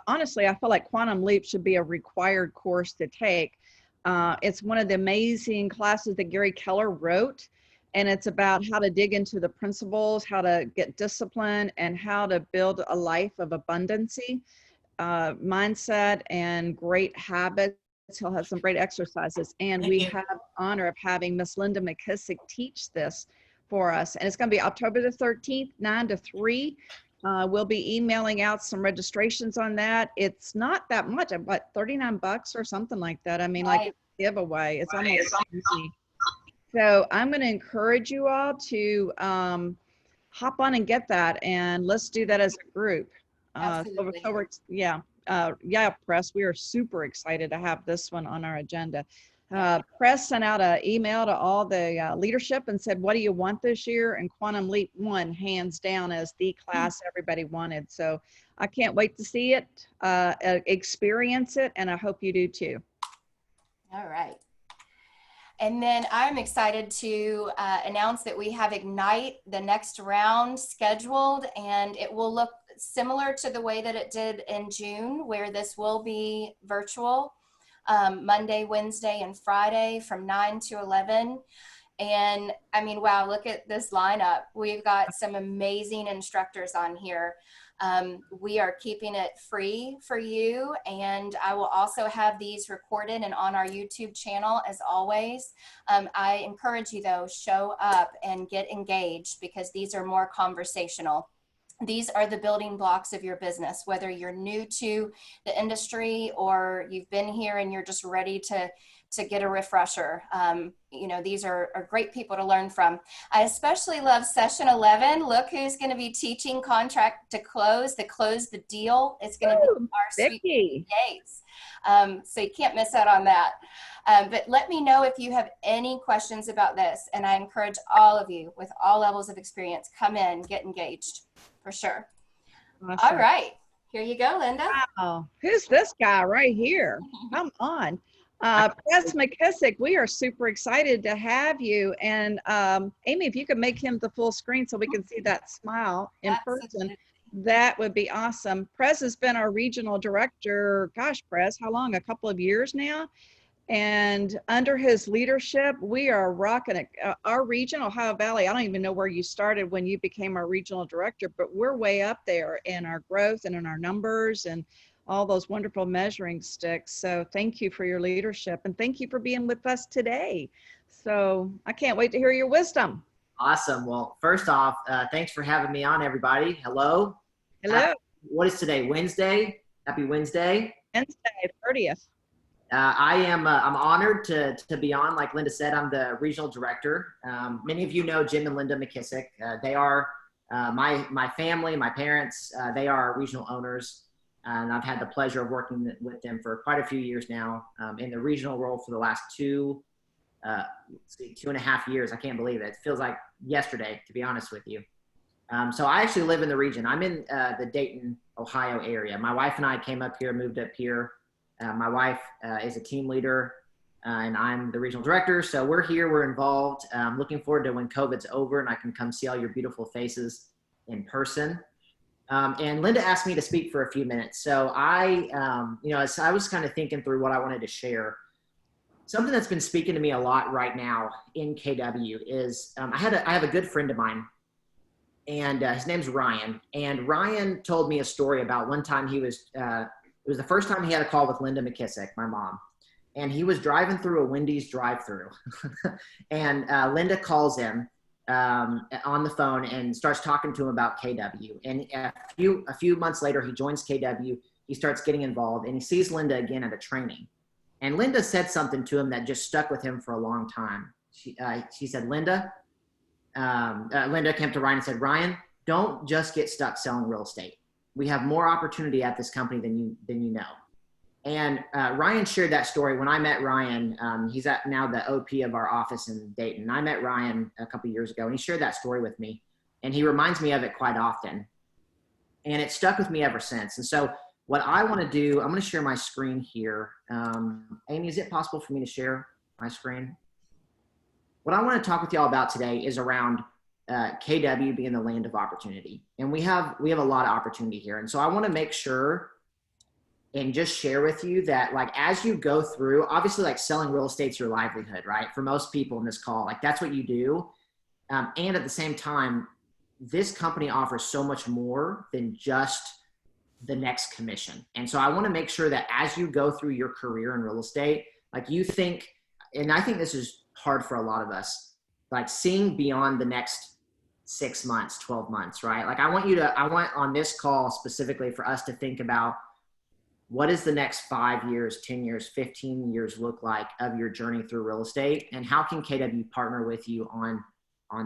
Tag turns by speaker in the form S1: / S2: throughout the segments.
S1: honestly, I feel like Quantum Leap should be a required course to take. It's one of the amazing classes that Gary Keller wrote, and it's about how to dig into the principles, how to get discipline, and how to build a life of abundancy, mindset, and great habits. He'll have some great exercises, and
S2: Thank
S1: we
S2: you.
S1: have the honor of having Miss Linda McKissack teach this for us, and it's going to be October the 13th, 9 to 3. We'll be emailing out some registrations on that. It's not that much, but $39 or something like that. I mean, like
S2: Right.
S1: a giveaway. It's almost easy. So I'm going to encourage you all to hop on and get that, and let's do that as a group.
S2: Absolutely.
S1: Yeah, Press, we are super excited to have this one on our agenda. Press sent out an email to all the leadership and said, what do you want this year? And Quantum Leap won hands down as the class everybody wanted. So I can't wait to see it, experience it, and I hope you do too.
S2: All right. And then I'm excited to announce that we have Ignite, the next round, scheduled, and it will look similar to the way that it did in June, where this will be virtual, Monday, Wednesday, and Friday from 9 to 11. And I mean, wow, look at this lineup. We've got some amazing instructors on here. We are keeping it free for you, and I will also have these recorded and on our YouTube channel as always. I encourage you though, show up and get engaged, because these are more conversational. These are the building blocks of your business, whether you're new to the industry or you've been here and you're just ready to get a refresher. You know, these are great people to learn from. I especially love session 11. Look who's going to be teaching contract to close the deal. It's going to be our sweet
S1: Vicky
S2: Yates. So you can't miss out on that. But let me know if you have any questions about this. And I encourage all of you with all levels of experience, come in, get engaged for sure.
S1: Awesome.
S2: All right, here you go, Linda.
S1: Wow, who's this guy right here? Come on. Press McKissack, we are super excited to have you. And Amy, if you could make him the full screen so we can see that smile in person, that would be awesome. Press has been our regional director, gosh, Press, how long? A couple of years now. And under his leadership, we are rocking it. Our region, Ohio Valley, I don't even know where you started when you became our regional director, but we're way up there in our growth and in our numbers and all those wonderful measuring sticks. So thank you for your leadership, and thank you for being with us today. So I can't wait to hear your wisdom.
S3: Awesome. Well, first off, thanks for having me on, everybody. Hello.
S1: Hello.
S3: What is today? Wednesday. Happy Wednesday.
S1: Wednesday, 30th.
S3: I'm honored to be on. Like Linda said, I'm the regional director. Many of you know Jim and Linda McKissack. They are my family, my parents. They are regional owners, and I've had the pleasure of working with them for quite a few years now in the regional role for the last 2.5 years. I can't believe it. It feels like yesterday, to be honest with you. So I actually live in the region. I'm in the Dayton, Ohio area. My wife and I came up here, moved up here. My wife is a team leader, and I'm the regional director. So we're here, we're involved. Looking forward to when COVID's over and I can come see all your beautiful faces in person. And Linda asked me to speak for a few minutes. So as I was kind of thinking through what I wanted to share, something that's been speaking to me a lot right now in KW is I have a good friend of mine, and his name's Ryan. And Ryan told me a story about one time he was, it was the first time he had a call with Linda McKissack, my mom. And he was driving through a Wendy's drive-through. And Linda calls him on the phone and starts talking to him about KW. And a few months later, he joins KW. He starts getting involved, and he sees Linda again at a training. And Linda said something to him that just stuck with him for a long time. She said, Linda came to Ryan and said, Ryan, don't just get stuck selling real estate. We have more opportunity at this company than you know. And Ryan shared that story. When I met Ryan, he's now the OP of our office in Dayton. I met Ryan a couple of years ago, and he shared that story with me. And he reminds me of it quite often. And it stuck with me ever since. And so what I want to do, I'm going to share my screen here. Amy, is it possible for me to share my screen? What I want to talk with y'all about today is around KW being the land of opportunity. And we have a lot of opportunity here. And so I want to make sure and just share with you that, like, as you go through, obviously, like, selling real estate's your livelihood, right? For most people in this call, like, that's what you do. And at the same time, this company offers so much more than just the next commission. And so I want to make sure that as you go through your career in real estate, like, you think, and I think this is hard for a lot of us, like, seeing beyond the next 6 months, 12 months, right? Like, I want on this call specifically for us to think about, what does the next 5 years, 10 years, 15 years look like of your journey through real estate? And how can KW partner with you on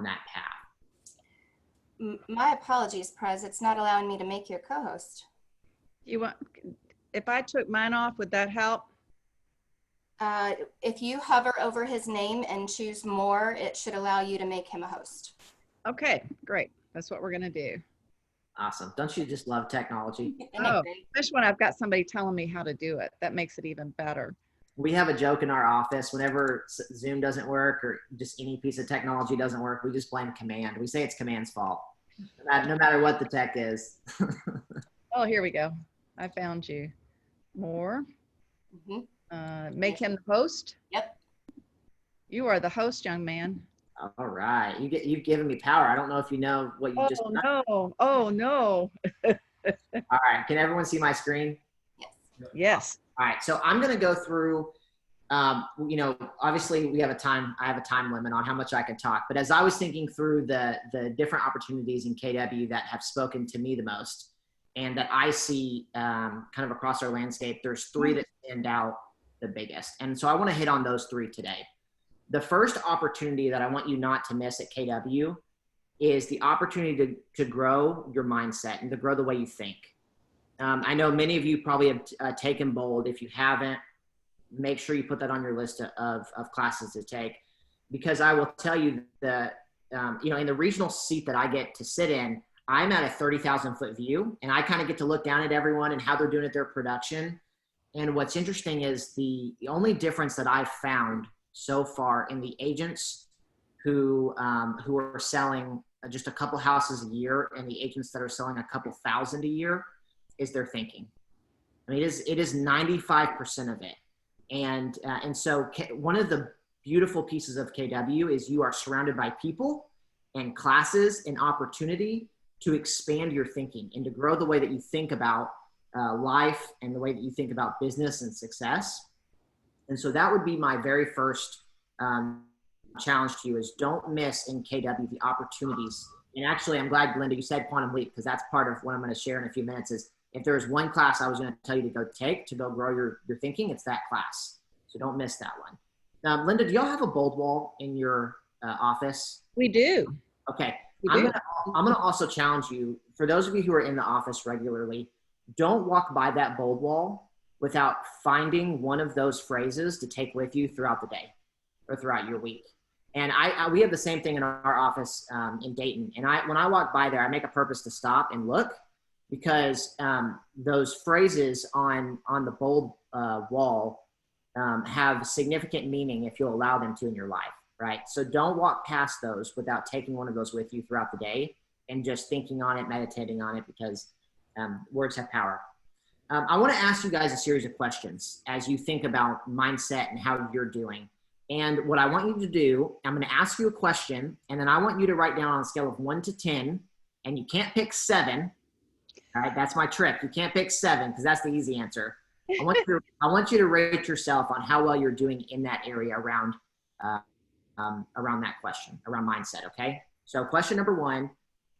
S3: that path?
S2: My apologies, Prez. It's not allowing me to make your co-host.
S1: If I took mine off, would that help?
S2: If you hover over his name and choose more, it should allow you to make him a host.
S1: Okay, great. That's what we're going to do.
S3: Awesome. Don't you just love technology?
S1: Oh, especially when I've got somebody telling me how to do it. That makes it even better.
S3: We have a joke in our office. Whenever Zoom doesn't work or just any piece of technology doesn't work, we just blame Command. We say it's Command's fault, no matter what the tech is.
S1: Oh, here we go. I found you. More. Make him the host.
S2: Yep.
S1: You are the host, young man.
S3: All right. You've given me power. I don't know if you know what you just done.
S1: No. Oh, no.
S3: All right. Can everyone see my screen?
S1: Yes.
S3: All right. So I'm going to go through, obviously I have a time limit on how much I can talk, but as I was thinking through the different opportunities in KW that have spoken to me the most and that I see kind of across our landscape, there's three that stand out the biggest. And so I want to hit on those three today. The first opportunity that I want you not to miss at KW is the opportunity to grow your mindset and to grow the way you think. I know many of you probably have taken Bold. If you haven't, make sure you put that on your list of classes to take, because I will tell you that, in the regional seat that I get to sit in, I'm at a 30,000 foot view, and I kind of get to look down at everyone and how they're doing at their production. And what's interesting is the only difference that I've found so far in the agents who are selling just a couple houses a year and the agents that are selling a couple thousand a year is their thinking. I mean, it is 95% of it. And so one of the beautiful pieces of KW is you are surrounded by people and classes and opportunity to expand your thinking and to grow the way that you think about life and the way that you think about business and success. And so that would be my very first challenge to you, is don't miss in KW the opportunities. And actually, I'm glad, Glenda, you said Quantum Leap, because that's part of what I'm going to share in a few minutes. Is if there's one class I was going to tell you to go take to go grow your thinking, it's that class. So don't miss that one. Linda, do y'all have a Bold wall in your office?
S1: We do.
S3: Okay.
S1: We do.
S3: I'm going to also challenge you, for those of you who are in the office regularly, don't walk by that Bold wall without finding one of those phrases to take with you throughout the day or throughout your week. And we have the same thing in our office in Dayton. And when I walk by there, I make a purpose to stop and look, because those phrases on the Bold wall have significant meaning if you'll allow them to in your life, right? So don't walk past those without taking one of those with you throughout the day and just thinking on it, meditating on it, because words have power. I want to ask you guys a series of questions as you think about mindset and how you're doing. And what I want you to do, I'm going to ask you a question, and then I want you to write down on a scale of 1 to 10, and you can't pick 7. All right, that's my trick. You can't pick 7 because that's the easy answer. I want you to rate yourself on how well you're doing in that area around that question, around mindset. Okay. So question number 1,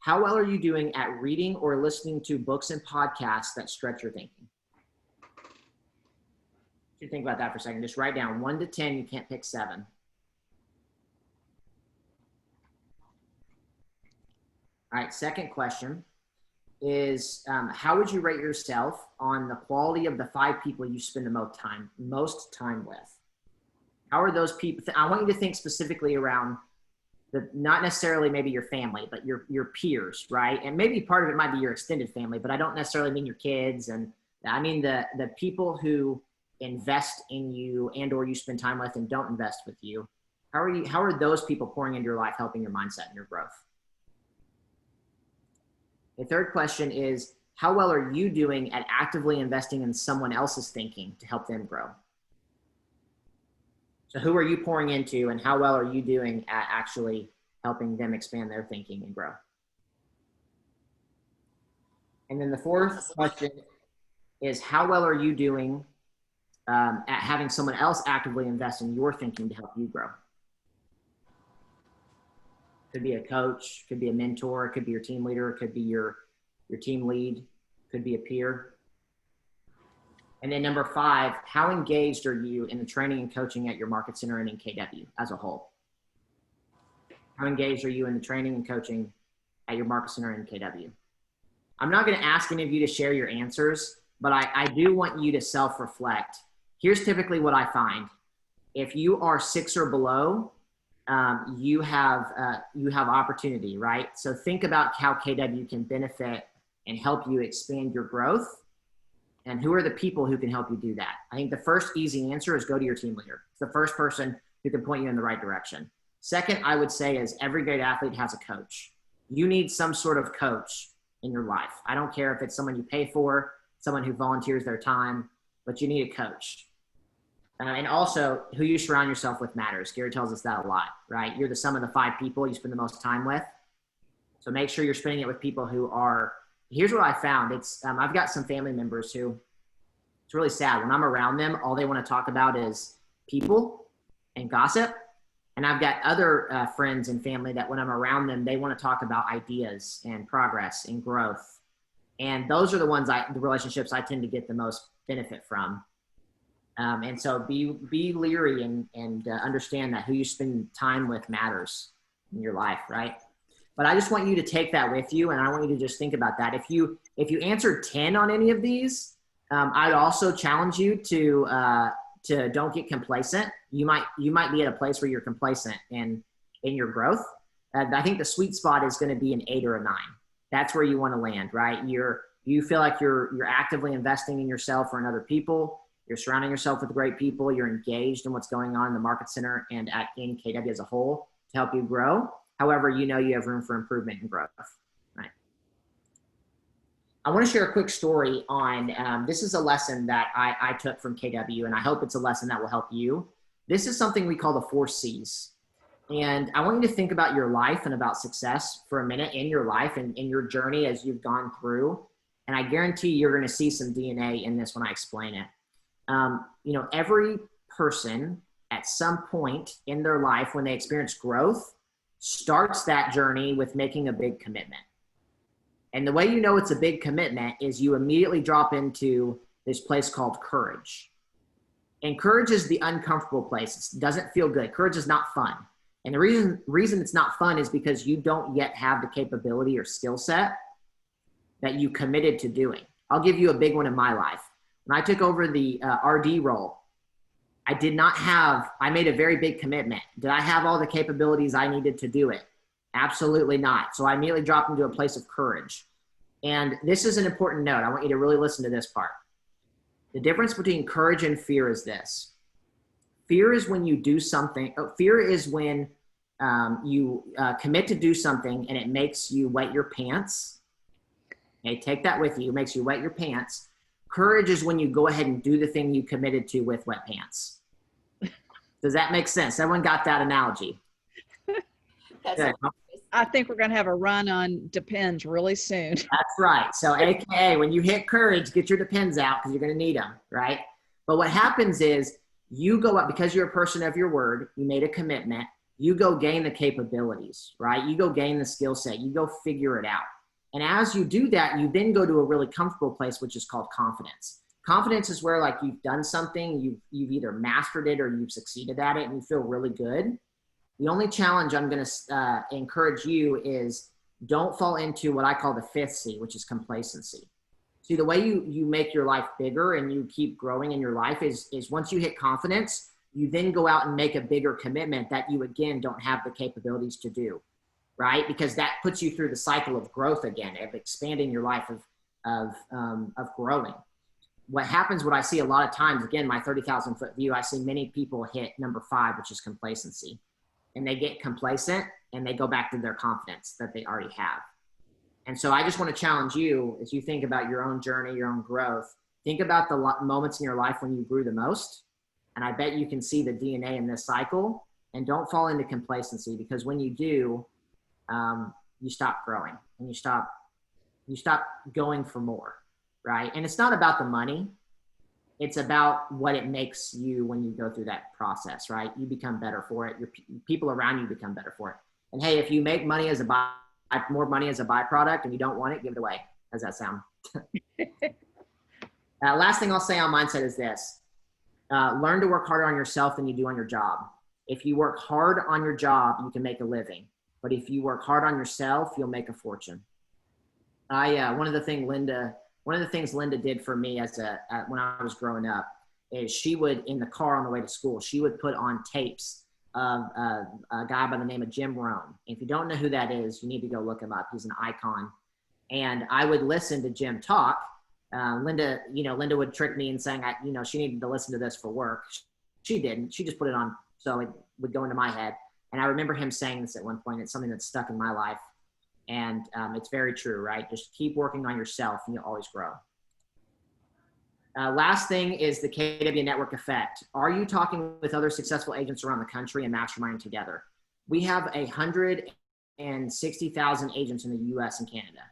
S3: how well are you doing at reading or listening to books and podcasts that stretch your thinking? You think about that for a second. Just write down 1 to 10. You can't pick 7. All right. Second question is, how would you rate yourself on the quality of the 5 people you spend the most time with? How are those people? I want you to think specifically around not necessarily maybe your family, but your peers, right? And maybe part of it might be your extended family, but I don't necessarily mean your kids. And I mean the people who invest in you and or you spend time with and don't invest with you. How are those people pouring into your life, helping your mindset and your growth? The third question is, how well are you doing at actively investing in someone else's thinking to help them grow? So who are you pouring into, and how well are you doing at actually helping them expand their thinking and grow? And then the fourth question is, how well are you doing at having someone else actively invest in your thinking to help you grow? Could be a coach, could be a mentor, it could be your team leader, it could be your team lead, could be a peer. And then number 5, how engaged are you in the training and coaching at your market center and in KW as a whole? How engaged are you in the training and coaching at your market center and KW? I'm not going to ask any of you to share your answers, but I do want you to self-reflect. Here's typically what I find. If you are 6 or below, you have opportunity, right? So think about how KW can benefit and help you expand your growth, and who are the people who can help you do that. I think the first easy answer is go to your team leader. It's the first person who can point you in the right direction. Second, I would say, is every great athlete has a coach. You need some sort of coach in your life. I don't care if it's someone you pay for, someone who volunteers their time, but you need a coach. And also, who you surround yourself with matters. Gary tells us that a lot, right? You're the sum of the 5 people you spend the most time with. So make sure you're spending it with people who are, here's what I found. It's, I've got some family members who, it's really sad. When I'm around them, all they want to talk about is people and gossip. And I've got other friends and family that when I'm around them, they want to talk about ideas and progress and growth. And those are the ones the relationships I tend to get the most benefit from. And so be leery and understand that who you spend time with matters in your life, right? But I just want you to take that with you, and I want you to just think about that. If you answered 10 on any of these, I'd also challenge you to don't get complacent. You might be at a place where you're complacent in your growth. I think the sweet spot is going to be an 8 or a 9. That's where you want to land, right? You feel like you're actively investing in yourself or in other people. You're surrounding yourself with great people. You're engaged in what's going on in the market center and in KW as a whole to help you grow. However, you know you have room for improvement and growth, right? I want to share a quick story on, this is a lesson that I took from KW, and I hope it's a lesson that will help you. This is something we call the 4 C's. And I want you to think about your life and about success for a minute in your life and in your journey as you've gone through. And I guarantee you're going to see some DNA in this when I explain it. Every person at some point in their life when they experience growth starts that journey with making a big commitment. And the way you know it's a big commitment is you immediately drop into this place called courage. And courage is the uncomfortable place. It doesn't feel good. Courage is not fun. And the reason it's not fun is because you don't yet have the capability or skill set that you committed to doing. I'll give you a big one in my life. When I took over the RD role, I made a very big commitment. Did I have all the capabilities I needed to do it? Absolutely not. So I immediately dropped into a place of courage. And this is an important note. I want you to really listen to this part. The difference between courage and fear is this. Fear is when you do something. Fear is when you commit to do something and it makes you wet your pants. Okay, take that with you. It makes you wet your pants. Courage is when you go ahead and do the thing you committed to with wet pants. Does that make sense? Everyone got that analogy? Good.
S1: I think we're going to have a run on Depends really soon.
S3: That's right. So AKA, when you hit courage, get your Depends out because you're going to need them, right? But what happens is you go up, because you're a person of your word, you made a commitment, you go gain the capabilities, right? You go gain the skill set, you go figure it out. And as you do that, you then go to a really comfortable place, which is called confidence. Confidence is where like you've done something, you've either mastered it or you've succeeded at it and you feel really good. The only challenge I'm going to encourage you is don't fall into what I call the 5th C, which is complacency. See, the way you make your life bigger and you keep growing in your life is once you hit confidence, you then go out and make a bigger commitment that you again don't have the capabilities to do. Right? Because that puts you through the cycle of growth again, of expanding your life, of growing. What happens, what I see a lot of times, again, my 30,000 foot view, I see many people hit number 5, which is complacency. And they get complacent and they go back to their confidence that they already have. And so I just want to challenge you as you think about your own journey, your own growth. Think about the moments in your life when you grew the most. And I bet you can see the DNA in this cycle. And don't fall into complacency, because when you do, you stop growing and you stop going for more, right? And it's not about the money. It's about what it makes you when you go through that process, right? You become better for it. Your people around you become better for it. And hey, if you make money as more money as a byproduct and you don't want it, give it away. How's that sound? Last thing I'll say on mindset is this. Learn to work harder on yourself than you do on your job. If you work hard on your job, you can make a living. But if you work hard on yourself, you'll make a fortune. One of the things Linda did for me when I was growing up is she would, in the car on the way to school, she would put on tapes of a guy by the name of Jim Rohn. If you don't know who that is, you need to go look him up. He's an icon. And I would listen to Jim talk. Linda would trick me in saying, she needed to listen to this for work. She didn't. She just put it on so it would go into my head. And I remember him saying this at one point. It's something that's stuck in my life. And it's very true, right? Just keep working on yourself and you'll always grow. Last thing is the KW network effect. Are you talking with other successful agents around the country and masterminding together? We have 160,000 agents in the US and Canada.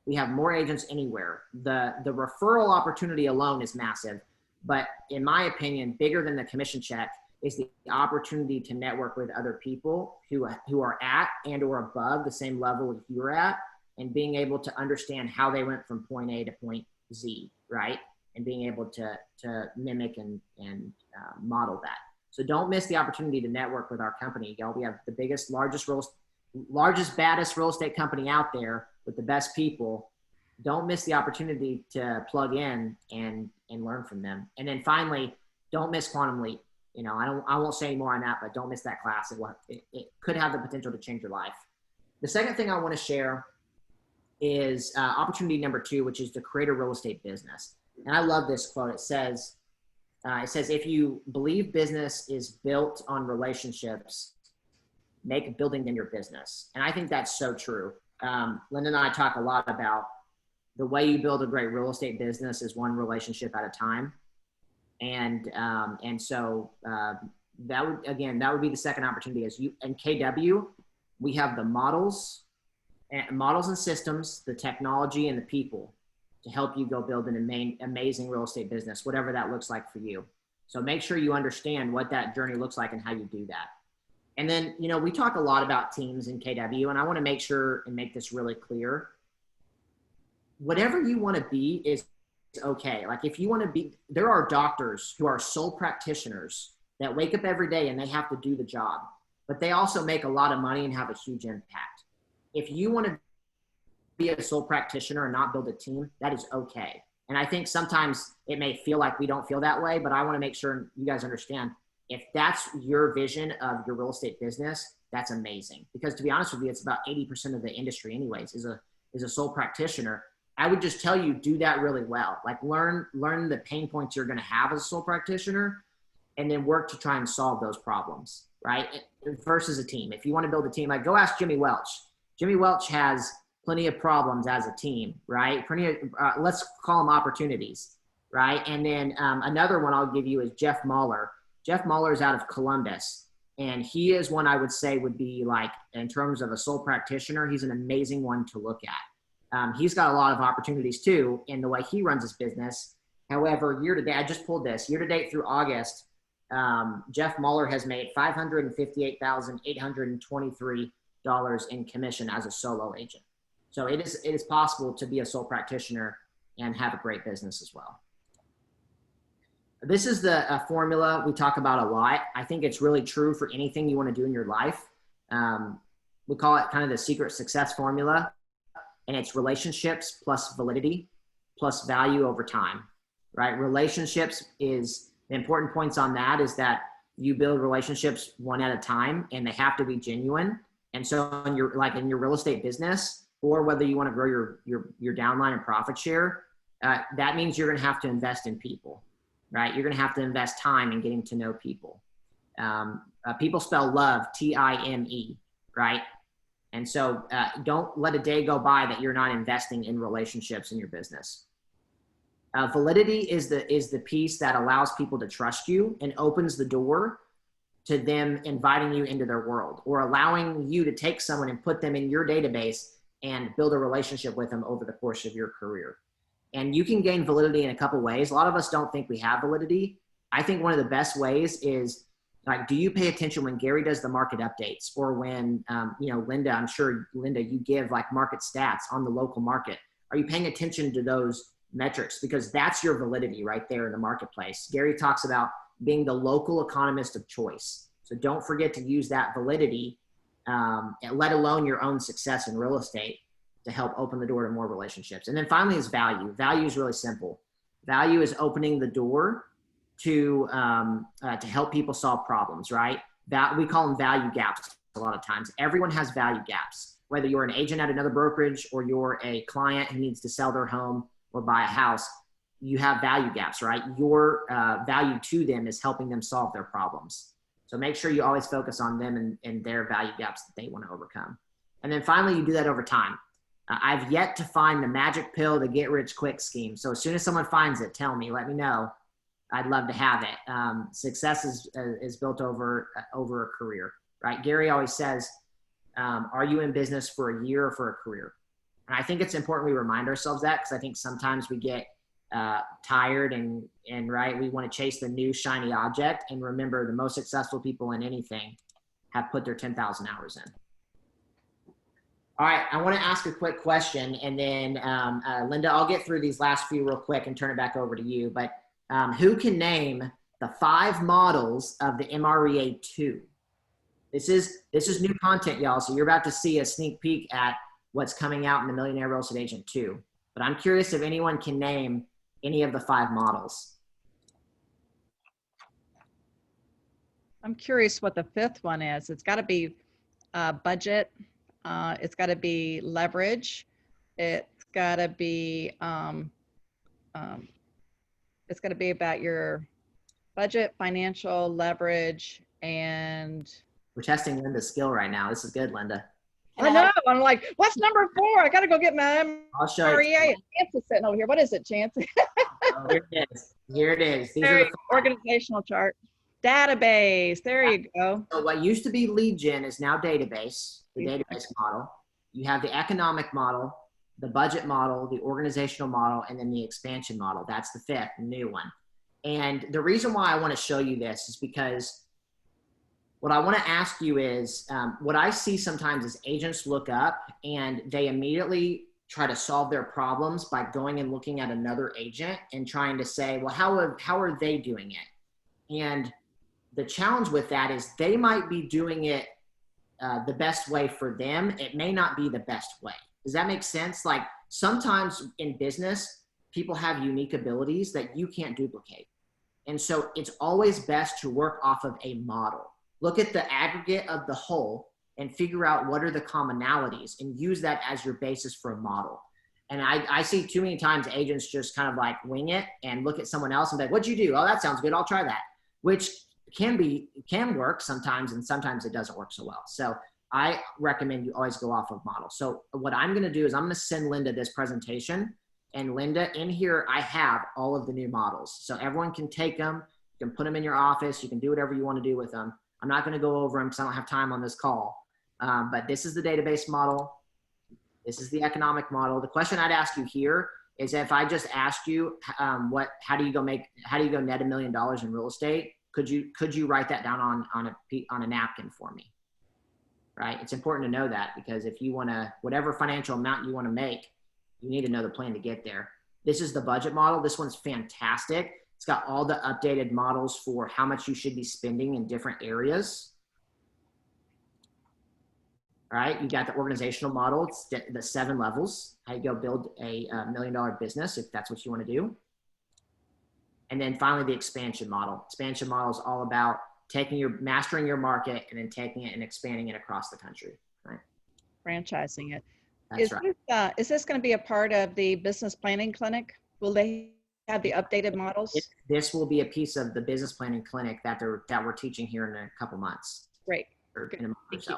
S3: We have more agents anywhere. The referral opportunity alone is massive, but in my opinion, bigger than the commission check is the opportunity to network with other people who are at and or above the same level as you're at, and being able to understand how they went from point A to point Z, right? And being able to mimic and model that. So don't miss the opportunity to network with our company. Y'all, we have the biggest, largest, baddest real estate company out there with the best people. Don't miss the opportunity to plug in and learn from them. And then finally, don't miss Quantum Leap. I won't say any more on that, but don't miss that class. It could have the potential to change your life. The second thing I want to share is opportunity number 2, which is to create a real estate business. And I love this quote. It says, if you believe business is built on relationships, make building them your business. And I think that's so true. Linda and I talk a lot about the way you build a great real estate business is one relationship at a time. And so that would be the second opportunity. As you and KW, we have the models and systems, the technology and the people to help you go build an amazing real estate business, whatever that looks like for you. So make sure you understand what that journey looks like and how you do that. And then, we talk a lot about teams in KW, and I want to make sure and make this really clear. Whatever you want to be is okay. Like if you want to be, there are doctors who are sole practitioners that wake up every day and they have to do the job, but they also make a lot of money and have a huge impact. If you want to be a sole practitioner and not build a team, that is okay. And I think sometimes it may feel like we don't feel that way, but I want to make sure you guys understand, if that's your vision of your real estate business, that's amazing. Because to be honest with you, it's about 80% of the industry anyways, is a sole practitioner. I would just tell you, do that really well. Like learn the pain points you're going to have as a sole practitioner, and then work to try and solve those problems, right? Versus a team. If you want to build a team, like go ask Jimmy Welch. Jimmy Welch has plenty of problems as a team, right? Let's call them opportunities, right? And then another one I'll give you is Jeff Mahler. Jeff Mahler is out of Columbus, and he is one I would say would be like, in terms of a sole practitioner, he's an amazing one to look at. He's got a lot of opportunities too in the way he runs his business. However, year to date, I just pulled this, year to date through August, Jeff Mahler has made $558,823 in commission as a solo agent. So it is possible to be a sole practitioner and have a great business as well. This is the formula we talk about a lot. I think it's really true for anything you want to do in your life. We call it kind of the secret success formula. And it's relationships plus validity plus value over time, right? Relationships is the important points on that is that you build relationships one at a time, and they have to be genuine. And so in your real estate business, or whether you want to grow your downline and profit share, that means you're going to have to invest in people, right? You're going to have to invest time in getting to know people. People spell love, T-I-M-E, right? And so don't let a day go by that you're not investing in relationships in your business. Validity is the piece that allows people to trust you and opens the door to them inviting you into their world, or allowing you to take someone and put them in your database and build a relationship with them over the course of your career. And you can gain validity in a couple ways. A lot of us don't think we have validity. I think one of the best ways is, like, do you pay attention when Gary does the market updates, or when, you know, Linda, I'm sure Linda, you give like market stats on the local market. Are you paying attention to those metrics? Because that's your validity right there in the marketplace. Gary talks about being the local economist of choice. So don't forget to use that validity, let alone your own success in real estate, to help open the door to more relationships. And then finally is value. Value is really simple. Value is opening the door to help people solve problems, right? That we call them value gaps a lot of times. Everyone has value gaps, whether you're an agent at another brokerage or you're a client who needs to sell their home or buy a house. You have value gaps, right? Your value to them is helping them solve their problems. So make sure you always focus on them and their value gaps that they want to overcome. And then finally, you do that over time. I've yet to find the magic pill, the get rich quick scheme. So as soon as someone finds it, tell me, let me know. I'd love to have it. Success is built over a career, right? Gary always says, are you in business for a year or for a career? And I think it's important we remind ourselves that, because I think sometimes we get tired and right, we want to chase the new shiny object. And remember, the most successful people in anything have put their 10,000 hours in. All right, I want to ask a quick question, and then Linda, I'll get through these last few real quick and turn it back over to you. But who can name the 5 models of the MREA 2? This is new content, y'all. So you're about to see a sneak peek at what's coming out in the Millionaire Real Estate Agent 2. But I'm curious if anyone can name any of the 5 models.
S1: I'm curious what the 5th one is. It's got to be budget. It's got to be leverage. It's got to be about your budget, financial, leverage, and
S3: We're testing Linda's skill right now. This is good, Linda.
S1: I know. I'm like, what's number 4? I got to go get my
S3: I'll show you.
S1: REA. Chance is sitting over here. What is it, Chance?
S3: Oh, here it is. Here it is. These are the 5.
S1: Organizational chart. Database. There you go.
S3: So what used to be lead gen is now database, the database model. You have the economic model, the budget model, the organizational model, and then the expansion model. That's the 5th, new one. And the reason why I want to show you this is because what I want to ask you is, what I see sometimes is agents look up and they immediately try to solve their problems by going and looking at another agent and trying to say, well, how are they doing it? And the challenge with that is they might be doing it the best way for them. It may not be the best way. Does that make sense? Like, sometimes in business, people have unique abilities that you can't duplicate. And so it's always best to work off of a model. Look at the aggregate of the whole and figure out what are the commonalities and use that as your basis for a model. And I see too many times agents just kind of like wing it and look at someone else and be like, what'd you do? Oh, that sounds good. I'll try that, which can work sometimes, and sometimes it doesn't work so well. So I recommend you always go off of models. So what I'm going to do is I'm going to send Linda this presentation, and Linda, in here, I have all of the new models. So everyone can take them. You can put them in your office. You can do whatever you want to do with them. I'm not going to go over them because I don't have time on this call. But this is the database model. This is the economic model. The question I'd ask you here is, if I just asked you, how do you go net $1 million in real estate? Could you write that down on a napkin for me? Right? It's important to know that, because if you want to, whatever financial amount you want to make, you need to know the plan to get there. This is the budget model. This one's fantastic. It's got all the updated models for how much you should be spending in different areas. All right, you got the organizational model. It's the 7 levels, how you go build a $1 million business, if that's what you want to do. And then finally, the expansion model. Expansion model is all about mastering your market and then taking it and expanding it across the country, right?
S1: Franchising it.
S3: That's right.
S1: Is this going to be a part of the business planning clinic? Will they have the updated models?
S3: This will be a piece of the business planning clinic that we're teaching here in a couple months.
S1: Great.
S3: Or in a month or so.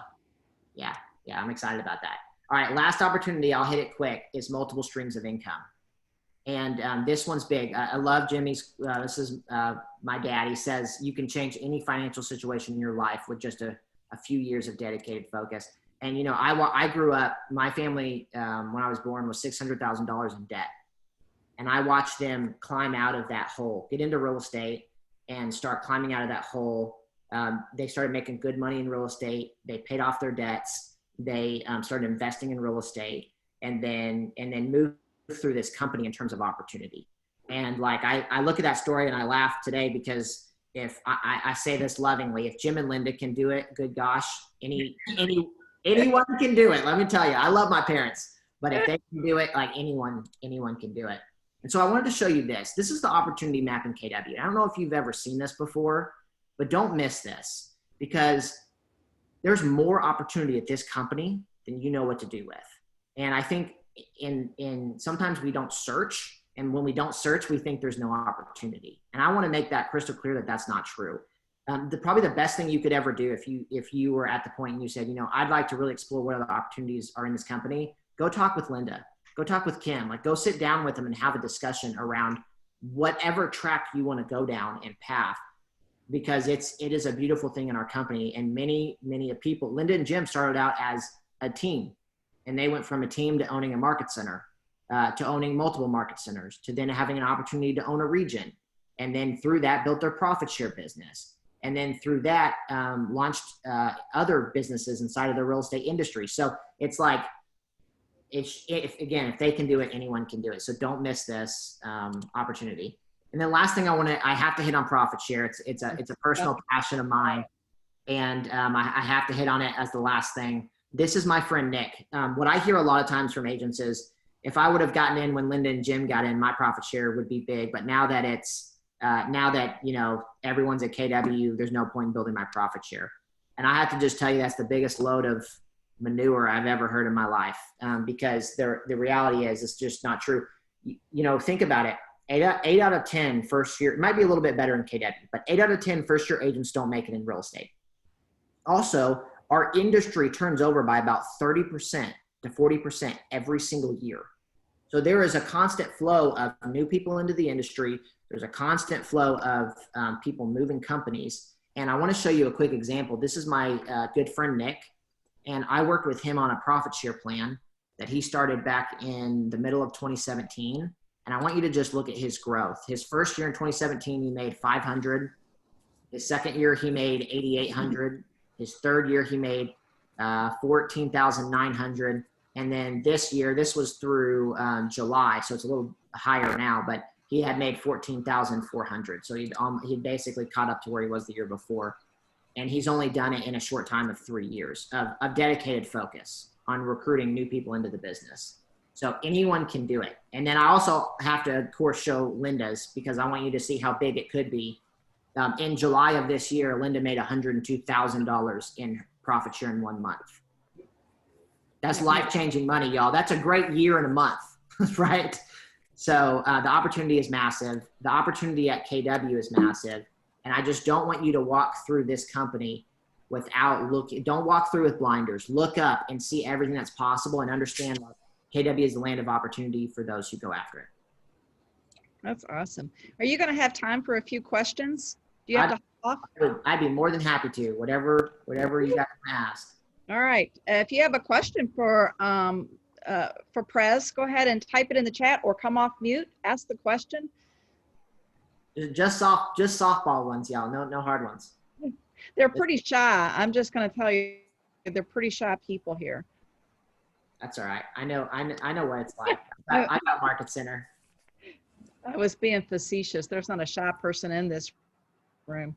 S3: Yeah. Yeah, I'm excited about that. All right, last opportunity, I'll hit it quick, is multiple streams of income. And this one's big. I love Jimmy's, this is my dad. He says you can change any financial situation in your life with just a few years of dedicated focus. And, you know, I grew up, my family, when I was born, was $600,000 in debt. And I watched them climb out of that hole, get into real estate and start climbing out of that hole. They started making good money in real estate. They paid off their debts. They started investing in real estate and then moved through this company in terms of opportunity. And like, I look at that story and I laugh today because if I say this lovingly, if Jim and Linda can do it, good gosh, anyone can do it. Let me tell you, I love my parents, but if they can do it, like anyone can do it. And so I wanted to show you this. This is the opportunity map in KW. I don't know if you've ever seen this before, but don't miss this because there's more opportunity at this company than you know what to do with. And I think in sometimes we don't search. And when we don't search, we think there's no opportunity. And I want to make that crystal clear that that's not true. Probably the best thing you could ever do if you were at the point and you said, you know, I'd like to really explore what other opportunities are in this company, go talk with Linda, go talk with Kim, like go sit down with them and have a discussion around whatever track you want to go down and path, because it is a beautiful thing in our company. And many people, Linda and Jim started out as a team, and they went from a team to owning a market center, to owning multiple market centers, to then having an opportunity to own a region. And then through that, built their profit share business. And then through that, launched other businesses inside of the real estate industry. So it's like, if they can do it, anyone can do it. So don't miss this opportunity. And then last thing I have to hit on profit share. It's a personal passion of mine. And I have to hit on it as the last thing. This is my friend, Nick. What I hear a lot of times from agents is, if I would have gotten in when Linda and Jim got in, my profit share would be big. But now that you know, everyone's at KW, there's no point in building my profit share. And I have to just tell you, that's the biggest load of manure I've ever heard in my life, because the reality is it's just not true. You know, think about it. 8 out of 10 first year, it might be a little bit better in KW, but 8 out of 10 first year agents don't make it in real estate. Also, our industry turns over by about 30% to 40% every single year. So there is a constant flow of new people into the industry. There's a constant flow of people moving companies. And I want to show you a quick example. This is my good friend, Nick. And I worked with him on a profit share plan that he started back in the middle of 2017. And I want you to just look at his growth. His first year in 2017, he made 500. His second year, he made 8,800. His third year, he made 14,900. And then this year, this was through July, so it's a little higher now, but he had made 14,400. So he'd basically caught up to where he was the year before. And he's only done it in a short time of 3 years of dedicated focus on recruiting new people into the business. So anyone can do it. And then I also have to, of course, show Linda's, because I want you to see how big it could be. In July of this year, Linda made $102,000 in profit share in 1 month. That's life-changing money, y'all. That's a great year and a month, right? So the opportunity is massive. The opportunity at KW is massive. And I just don't want you to walk through this company without looking. Don't walk through with blinders. Look up and see everything that's possible and understand that KW is the land of opportunity for those who go after it.
S1: That's awesome. Are you going to have time for a few questions? Do you have to hop off?
S3: I'd be more than happy to. Whatever you guys can ask.
S1: All right. If you have a question for Prez, go ahead and type it in the chat or come off mute. Ask the question.
S3: Just softball ones, y'all. No hard ones.
S1: They're pretty shy. I'm just going to tell you, they're pretty shy people here.
S3: That's all right. I know what it's like. I got Market Center.
S1: I was being facetious. There's not a shy person in this room.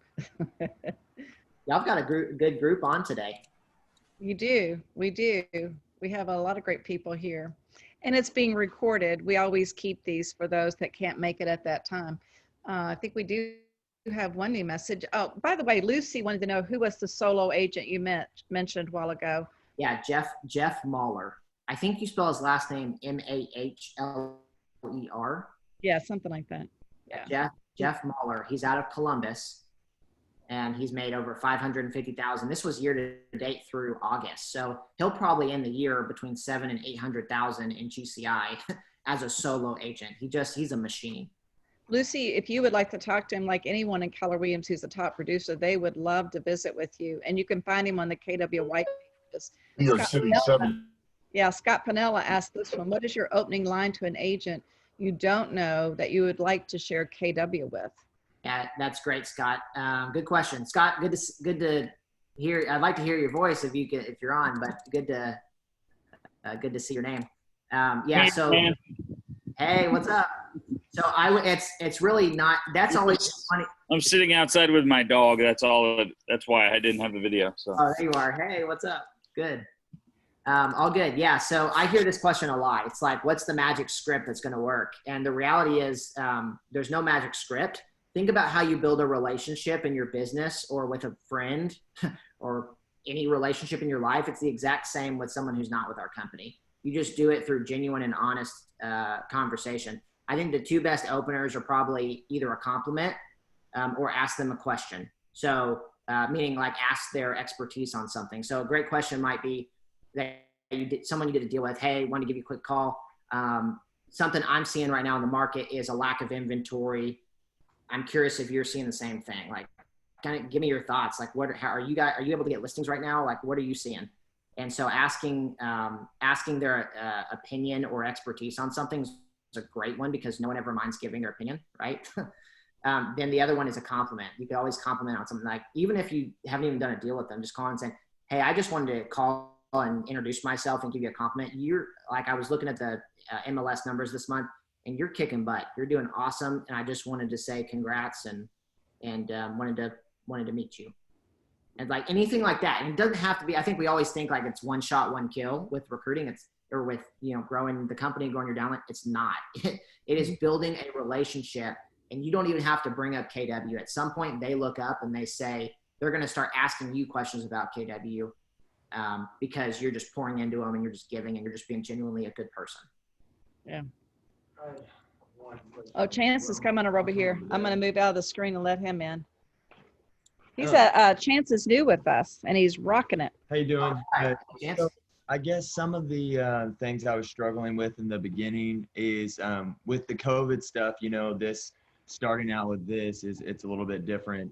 S3: Y'all got a good group on today.
S1: You do. We do. We have a lot of great people here. And it's being recorded. We always keep these for those that can't make it at that time. I think we do have one new message. Oh, by the way, Lucy wanted to know who was the solo agent you mentioned a while ago.
S3: Yeah, Jeff Mahler. I think you spell his last name Mahler.
S1: Yeah, something like that. Yeah.
S3: Jeff Mahler. He's out of Columbus. and he's made over 550,000. This was year to date through August. So he'll probably end the year between 7 and 800,000 in GCI as a solo agent. He's a machine.
S1: Lucy, if you would like to talk to him, like anyone in Keller Williams who's a top producer, they would love to visit with you. And you can find him on the KWY pages.
S4: New York City, 7.
S1: Yeah, Scott Pinella asked this one. What is your opening line to an agent you don't know that you would like to share KW with?
S3: Yeah, that's great, Scott. Good question, Scott. Good to hear. I'd like to hear your voice if you're on, but good to see your name. Yeah. So, hey, what's up? So it's really not. That's always funny.
S5: I'm sitting outside with my dog. That's all. That's why I didn't have the video. So.
S3: Oh, there you are. Hey, what's up? Good. All good. Yeah. So I hear this question a lot. It's like, what's the magic script that's going to work? And the reality is, there's no magic script. Think about how you build a relationship in your business or with a friend or any relationship in your life. It's the exact same with someone who's not with our company. You just do it through genuine and honest conversation. I think the two best openers are probably either a compliment or ask them a question. So meaning like ask their expertise on something. So a great question might be that someone you get to deal with. Hey, want to give you a quick call. Something I'm seeing right now in the market is a lack of inventory. I'm curious if you're seeing the same thing. Like, kind of give me your thoughts. Like, how are you able to get listings right now? Like, what are you seeing? And so asking their opinion or expertise on something is a great one because no one ever minds giving their opinion, right? Then the other one is a compliment. You could always compliment on something, like even if you haven't even done a deal with them, just call and say, hey, I just wanted to call and introduce myself and give you a compliment. You're like, I was looking at the MLS numbers this month and you're kicking butt. You're doing awesome. And I just wanted to say congrats and wanted to meet you. And like anything like that. And it doesn't have to be, I think we always think like it's one shot, one kill with recruiting. Or with, growing the company, growing your downline. It's not. It is building a relationship, and you don't even have to bring up KW. At some point, they look up and they say they're going to start asking you questions about KW because you're just pouring into them and you're just giving and you're just being genuinely a good person.
S1: Yeah. Oh, Chance is coming over here. I'm going to move out of the screen and let him in. He's Chance is new with us, and he's rocking it.
S6: How you doing?
S3: Chance?
S6: So I guess some of the things I was struggling with in the beginning is with the COVID stuff, this starting out with this it's a little bit different.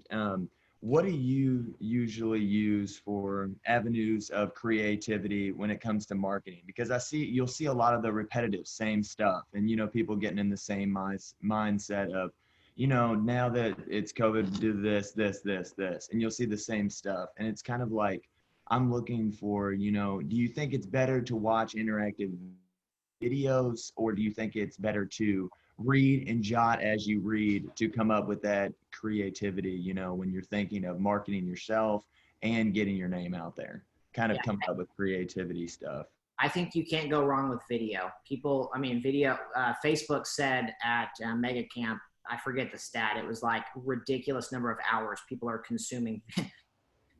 S6: What do you usually use for avenues of creativity when it comes to marketing? Because you'll see a lot of the repetitive same stuff and, people getting in the same mindset of, now that it's COVID, do this, and you'll see the same stuff. And it's kind of like, I'm looking for, do you think it's better to watch interactive videos, or do you think it's better to read and jot as you read to come up with that creativity, when you're thinking of marketing yourself and getting your name out there, kind of come up with creativity stuff?
S3: I think you can't go wrong with video. Video, Facebook said at Mega Camp, I forget the stat, it was like ridiculous number of hours people are consuming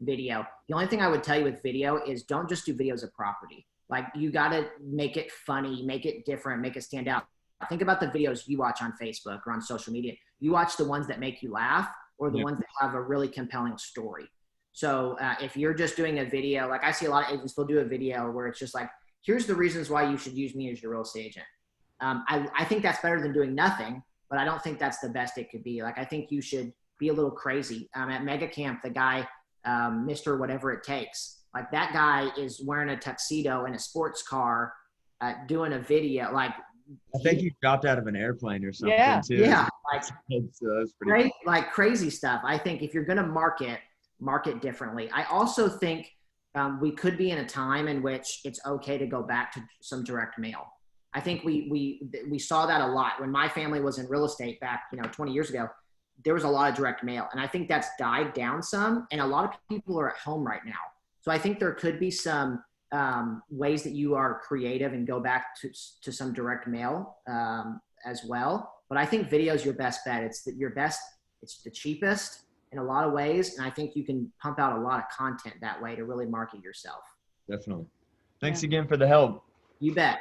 S3: video. The only thing I would tell you with video is don't just do videos of property. Like you got to make it funny, make it different, make it stand out. Think about the videos you watch on Facebook or on social media. You watch the ones that make you laugh or the ones that have a really compelling story. So if you're just doing a video, like I see a lot of agents, they'll do a video where it's just like, here's the reasons why you should use me as your real estate agent. I think that's better than doing nothing, but I don't think that's the best it could be. Like, I think you should be a little crazy. At Mega Camp, the guy, Mr. Whatever It Takes, like that guy is wearing a tuxedo in a sports car, doing a video. Like,
S6: I think he dropped out of an airplane or something too.
S3: Yeah. Like,
S6: so that's pretty cool.
S3: Like crazy stuff. I think if you're going to market differently. I also think we could be in a time in which it's okay to go back to some direct mail. I think we saw that a lot when my family was in real estate back, 20 years ago. There was a lot of direct mail, and I think that's died down some, and a lot of people are at home right now. So I think there could be some ways that you are creative and go back to some direct mail as well. But I think video is your best bet. It's the cheapest in a lot of ways, and I think you can pump out a lot of content that way to really market yourself.
S6: Definitely. Thanks again for the help.
S3: You bet.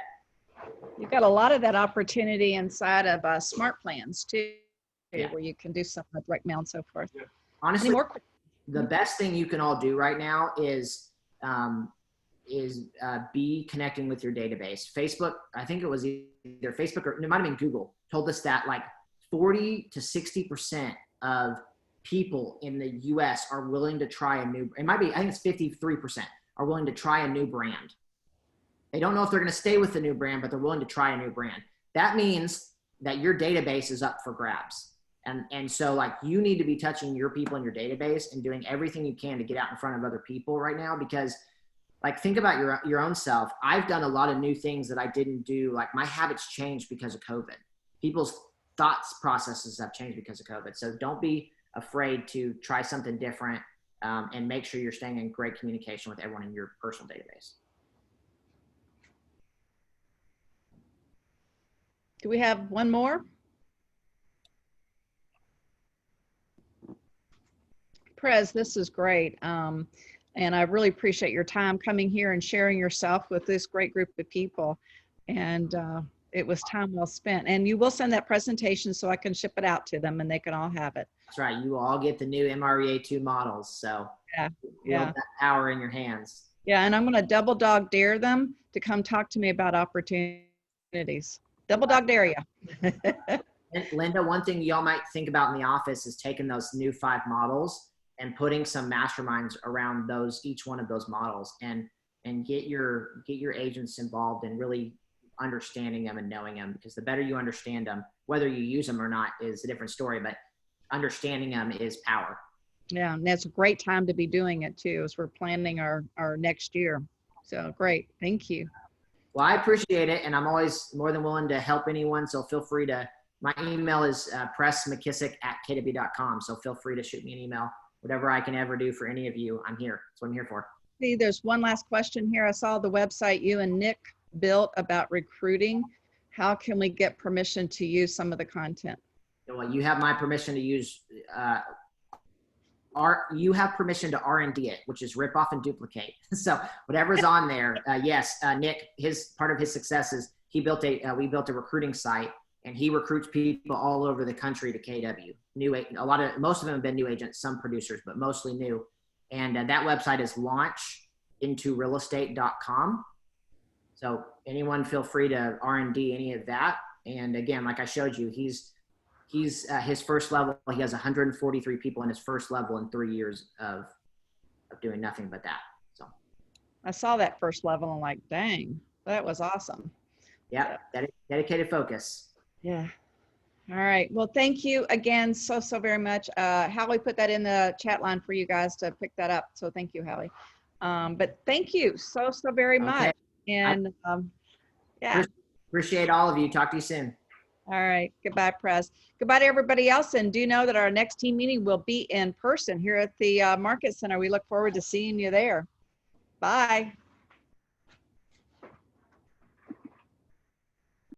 S1: You've got a lot of that opportunity inside of Smart Plans too, where you can do some direct mail and so forth.
S3: Honestly, the best thing you can all do right now is be connecting with your database. Facebook, I think it was either Facebook or it might have been Google, told us that like 40 to 60% of people in the US are willing to try a new, it might be, I think it's 53% are willing to try a new brand. They don't know if they're going to stay with the new brand, but they're willing to try a new brand. That means that your database is up for grabs. And so like you need to be touching your people in your database and doing everything you can to get out in front of other people right now, because like, think about your own self. I've done a lot of new things that I didn't do. Like my habits changed because of COVID. People's thoughts processes have changed because of COVID. So don't be afraid to try something different, and make sure you're staying in great communication with everyone in your personal database.
S1: Do we have one more? Prez, this is great. And I really appreciate your time coming here and sharing yourself with this great group of people. And it was time well spent. And you will send that presentation so I can ship it out to them and they can all have it.
S3: That's right. You will all get the new MREA2 models. So
S1: yeah,
S3: that power in your hands.
S1: Yeah, and I'm going to double dog dare them to come talk to me about opportunities. Double dog dare you.
S3: And Linda, one thing y'all might think about in the office is taking those new 5 models and putting some masterminds around those, each one of those models, and get your agents involved in really understanding them and knowing them, because the better you understand them, whether you use them or not is a different story, but understanding them is power.
S1: Yeah, and that's a great time to be doing it too, as we're planning our next year. So great, thank you.
S3: Well, I appreciate it, and I'm always more than willing to help anyone, so feel free to, my email is pressmckissick@kw.com, so feel free to shoot me an email. Whatever I can ever do for any of you, I'm here. That's what I'm here for.
S1: See, there's one last question here. I saw the website you and Nick built about recruiting. How can we get permission to use some of the content?
S3: Well, you have my permission to use, you have permission to R&D it, which is rip off and duplicate. So whatever's on there, yes, Nick, part of his success is we built a recruiting site, and he recruits people all over the country to KW. Most of them have been new agents, some producers, but mostly new. And that website is launchintorealestate.com. So anyone feel free to R&D any of that. And again, like I showed you, he's his first level, he has 143 people in his first level in 3 years of doing nothing but that. So
S1: I saw that first level and like, dang, that was awesome.
S3: Yeah. Dedicated focus.
S1: Yeah. All right. Well, thank you again so very much. Hallie put that in the chat line for you guys to pick that up. So thank you, Hallie. But thank you so very much. And yeah.
S3: Appreciate all of you. Talk to you soon.
S1: All right. Goodbye, Press. Goodbye to everybody else. And do know that our next team meeting will be in person here at the Market Center. We look forward to seeing you there. Bye.